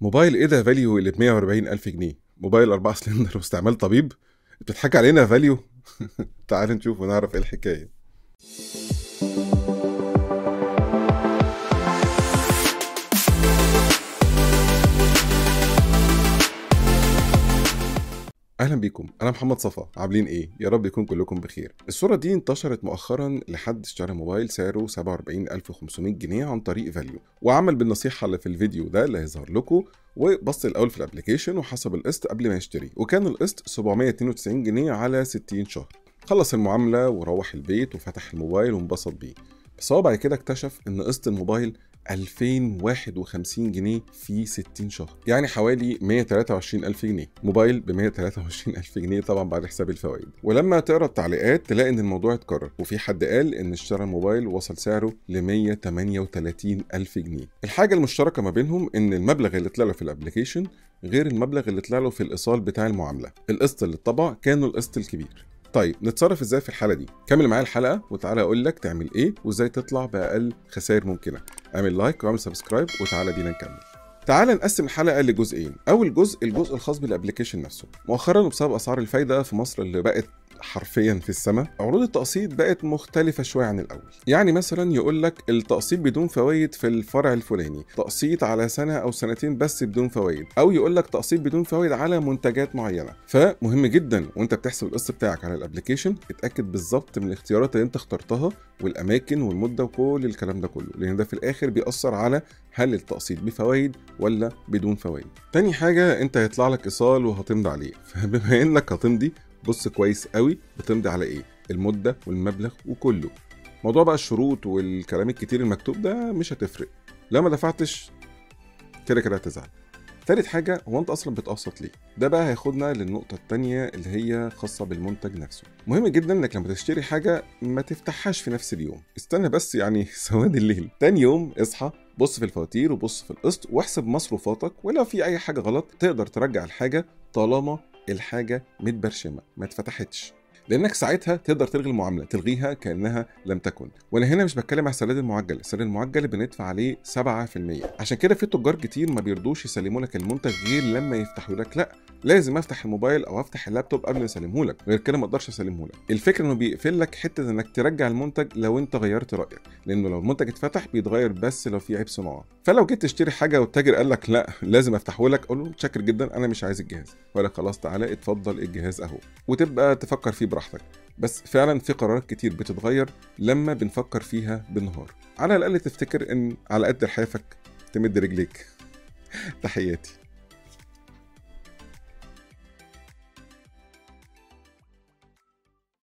موبايل ايه ده فاليو اللي ب 140 الف جنيه؟ موبايل 4 سلندر واستعمال طبيب؟ بتضحك علينا يا فاليو. تعال نشوف ونعرف ايه الحكايه. اهلا بيكم، انا محمد صفا. عاملين ايه؟ يا رب يكون كلكم بخير. الصوره دي انتشرت مؤخرا لحد اشترى موبايل سعره 47500 جنيه عن طريق فاليو، وعمل بالنصيحه اللي في الفيديو ده اللي هيظهر لكم، وبص الاول في الابلكيشن وحسب القسط قبل ما يشتري، وكان القسط 792 جنيه على 60 شهر. خلص المعامله وروح البيت وفتح الموبايل وانبسط بيه. بس هو بعد كده اكتشف ان قسط الموبايل 2051 جنيه في 60 شهر، يعني حوالي 123 ألف جنيه. موبايل ب 123 ألف جنيه طبعا بعد حساب الفوائد. ولما تقرا التعليقات تلاقي ان الموضوع اتكرر، وفي حد قال ان اشترى الموبايل وصل سعره ل 138 ألف جنيه. الحاجه المشتركه ما بينهم ان المبلغ اللي طلع له في الابلكيشن غير المبلغ اللي طلع له في الايصال بتاع المعامله. القسط اللي اتطبع كان القسط الكبير. طيب نتصرف ازاي في الحاله دي؟ كمل معايا الحلقه وتعالى اقول لك تعمل ايه وازاي تطلع باقل خسائر ممكنه. اعمل لايك واعمل سبسكرايب وتعالى بينا نكمل. تعال نقسم الحلقه لجزئين. اول جزء الجزء الخاص بالابلكيشن نفسه. مؤخرا وبسبب اسعار الفايده في مصر اللي بقت حرفيا في السماء، عروض التقسيط بقت مختلفة شوية عن الأول. يعني مثلا يقول لك التقسيط بدون فوائد في الفرع الفلاني، تقسيط على سنة أو سنتين بس بدون فوائد، أو يقول لك تقسيط بدون فوائد على منتجات معينة. فمهم جدا وأنت بتحسب القسط بتاعك على الابلكيشن اتأكد بالظبط من الاختيارات اللي أنت اخترتها والأماكن والمدة وكل الكلام ده كله، لأن ده في الآخر بيأثر على هل التقسيط بفوائد ولا بدون فوائد. تاني حاجة أنت هيطلع لك إيصال وهتمضي عليه، فبما إنك هتمضي بص كويس قوي بتمضي على ايه، المده والمبلغ وكله. موضوع بقى الشروط والكلام الكتير المكتوب ده مش هتفرق، لو ما دفعتش كده كده هتزعل. تالت حاجه هو انت اصلا بتقسط ليه؟ ده بقى هياخدنا للنقطه التانيه اللي هي خاصه بالمنتج نفسه. مهم جدا انك لما تشتري حاجه ما تفتحهاش في نفس اليوم، استنى بس يعني سواد الليل. تاني يوم اصحى بص في الفواتير وبص في القسط واحسب مصروفاتك، ولو في اي حاجه غلط تقدر ترجع الحاجه طالما الحاجه متبرشمه ما اتفتحتش، لانك ساعتها تقدر تلغي المعامله، تلغيها كانها لم تكن. وانا هنا مش بتكلم على السداد المعجل، السداد المعجل بندفع عليه 7%. عشان كده في تجار كتير ما بيرضوش يسلموا لك المنتج غير لما يفتحوا لك، لا لازم افتح الموبايل او افتح اللابتوب قبل ما اسلمه لك، غير كده ما اقدرش اسلمه لك. الفكره انه بيقفل لك حته انك ترجع المنتج لو انت غيرت رايك، لانه لو المنتج اتفتح بيتغير بس لو في عيب صناعه. فلو جيت تشتري حاجه والتاجر قال لك لا لازم افتحه لك، قول له متشكر جدا انا مش عايز الجهاز، ولا خلاص تعالى اتفضل الجهاز اهو، وتبقى تفكر فيه براحتك. بس فعلا في قرارات كتير بتتغير لما بنفكر فيها بالنهار. على الاقل تفتكر ان على قد لحافك تمد رجليك. تحياتي.